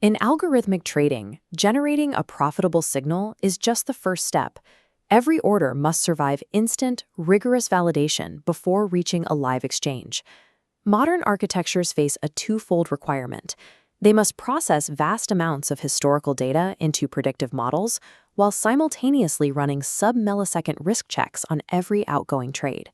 In algorithmic trading, generating a profitable signal is just the first step. Every order must survive instant, rigorous validation before reaching a live exchange. Modern architectures face a twofold requirement. They must process vast amounts of historical data into predictive models while simultaneously running sub-millisecond risk checks on every outgoing trade.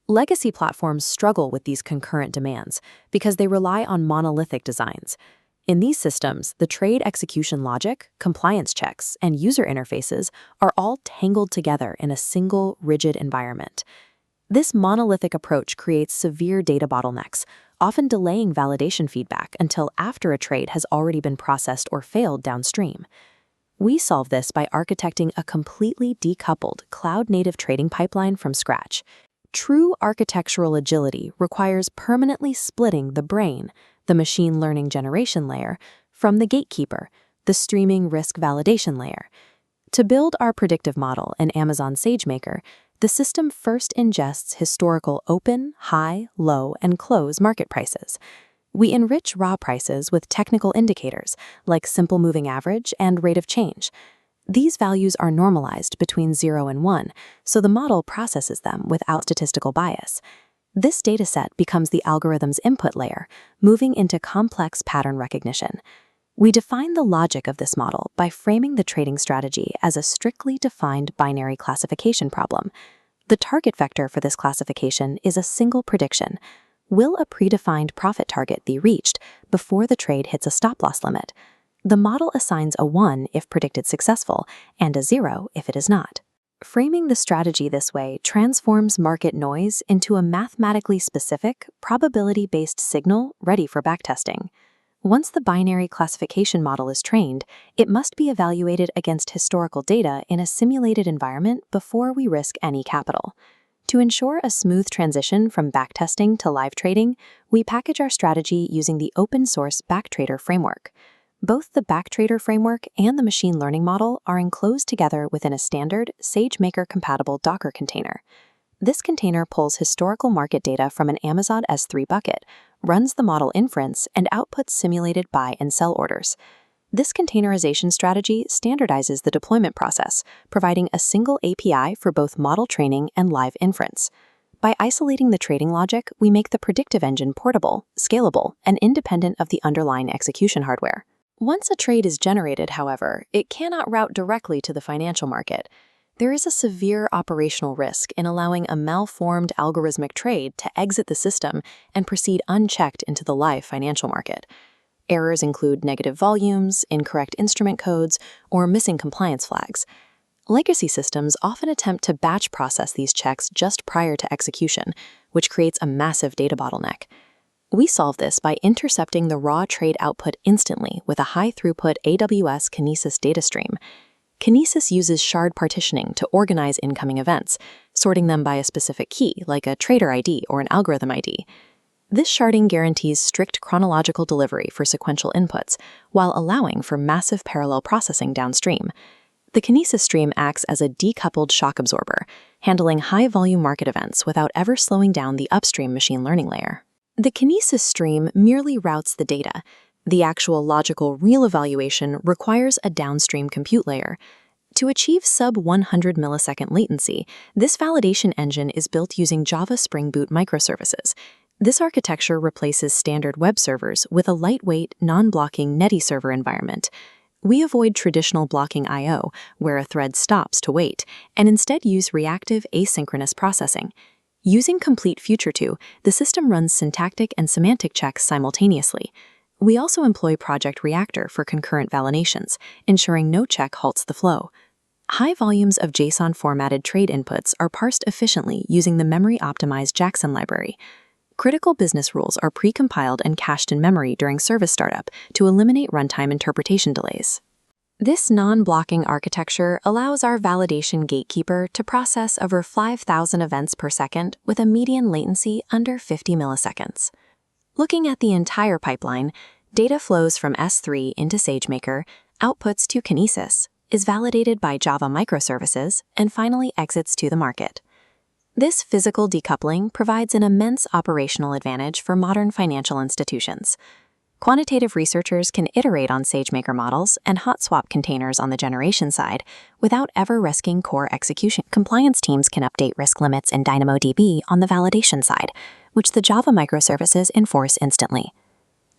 Legacy platforms struggle with these concurrent demands because they rely on monolithic designs. In these systems, the trade execution logic, compliance checks, and user interfaces are all tangled together in a single, rigid environment. This monolithic approach creates severe data bottlenecks, often delaying validation feedback until after a trade has already been processed or failed downstream. We solve this by architecting a completely decoupled, cloud-native trading pipeline from scratch. True architectural agility requires permanently splitting the brain, the machine learning generation layer, from the gatekeeper, the streaming risk validation layer. To build our predictive model in Amazon SageMaker, the system first ingests historical open, high, low, and close market prices. We enrich raw prices with technical indicators like simple moving average and rate of change. These values are normalized between 0 and 1, so the model processes them without statistical bias. This dataset becomes the algorithm's input layer, moving into complex pattern recognition. We define the logic of this model by framing the trading strategy as a strictly defined binary classification problem. The target vector for this classification is a single prediction. Will a predefined profit target be reached before the trade hits a stop-loss limit? The model assigns a 1 if predicted successful and a 0 if it is not. Framing the strategy this way transforms market noise into a mathematically specific, probability-based signal ready for backtesting. Once the binary classification model is trained, it must be evaluated against historical data in a simulated environment before we risk any capital. To ensure a smooth transition from backtesting to live trading, we package our strategy using the open-source Backtrader framework. Both the Backtrader framework and the machine learning model are enclosed together within a standard SageMaker-compatible Docker container. This container pulls historical market data from an Amazon S3 bucket, runs the model inference, and outputs simulated buy and sell orders. This containerization strategy standardizes the deployment process, providing a single API for both model training and live inference. By isolating the trading logic, we make the predictive engine portable, scalable, and independent of the underlying execution hardware. Once a trade is generated, however, it cannot route directly to the financial market. There is a severe operational risk in allowing a malformed algorithmic trade to exit the system and proceed unchecked into the live financial market. Errors include negative volumes, incorrect instrument codes, or missing compliance flags. Legacy systems often attempt to batch process these checks just prior to execution, which creates a massive data bottleneck. We solve this by intercepting the raw trade output instantly with a high-throughput AWS Kinesis data stream. Kinesis uses shard partitioning to organize incoming events, sorting them by a specific key, like a trader ID or an algorithm ID. This sharding guarantees strict chronological delivery for sequential inputs, while allowing for massive parallel processing downstream. The Kinesis stream acts as a decoupled shock absorber, handling high-volume market events without ever slowing down the upstream machine learning layer. The Kinesis stream merely routes the data. The actual logical real evaluation requires a downstream compute layer. To achieve sub-100 millisecond latency, this validation engine is built using Java Spring Boot microservices. This architecture replaces standard web servers with a lightweight, non-blocking Netty server environment. We avoid traditional blocking I/O, where a thread stops to wait, and instead use reactive asynchronous processing. Using Complete Future 2, the system runs syntactic and semantic checks simultaneously. We also employ Project Reactor for concurrent validations, ensuring no check halts the flow. High volumes of JSON-formatted trade inputs are parsed efficiently using the memory-optimized Jackson library. Critical business rules are pre-compiled and cached in memory during service startup to eliminate runtime interpretation delays. This non-blocking architecture allows our validation gatekeeper to process over 5,000 events per second with a median latency under 50 milliseconds. Looking at the entire pipeline, data flows from S3 into SageMaker, outputs to Kinesis, is validated by Java microservices, and finally exits to the market. This physical decoupling provides an immense operational advantage for modern financial institutions. Quantitative researchers can iterate on SageMaker models and hot swap containers on the generation side without ever risking core execution. Compliance teams can update risk limits in DynamoDB on the validation side, which the Java microservices enforce instantly.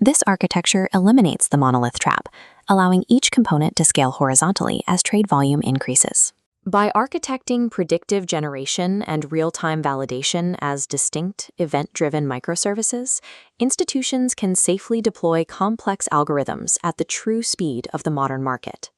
This architecture eliminates the monolith trap, allowing each component to scale horizontally as trade volume increases. By architecting predictive generation and real-time validation as distinct, event-driven microservices, institutions can safely deploy complex algorithms at the true speed of the modern market.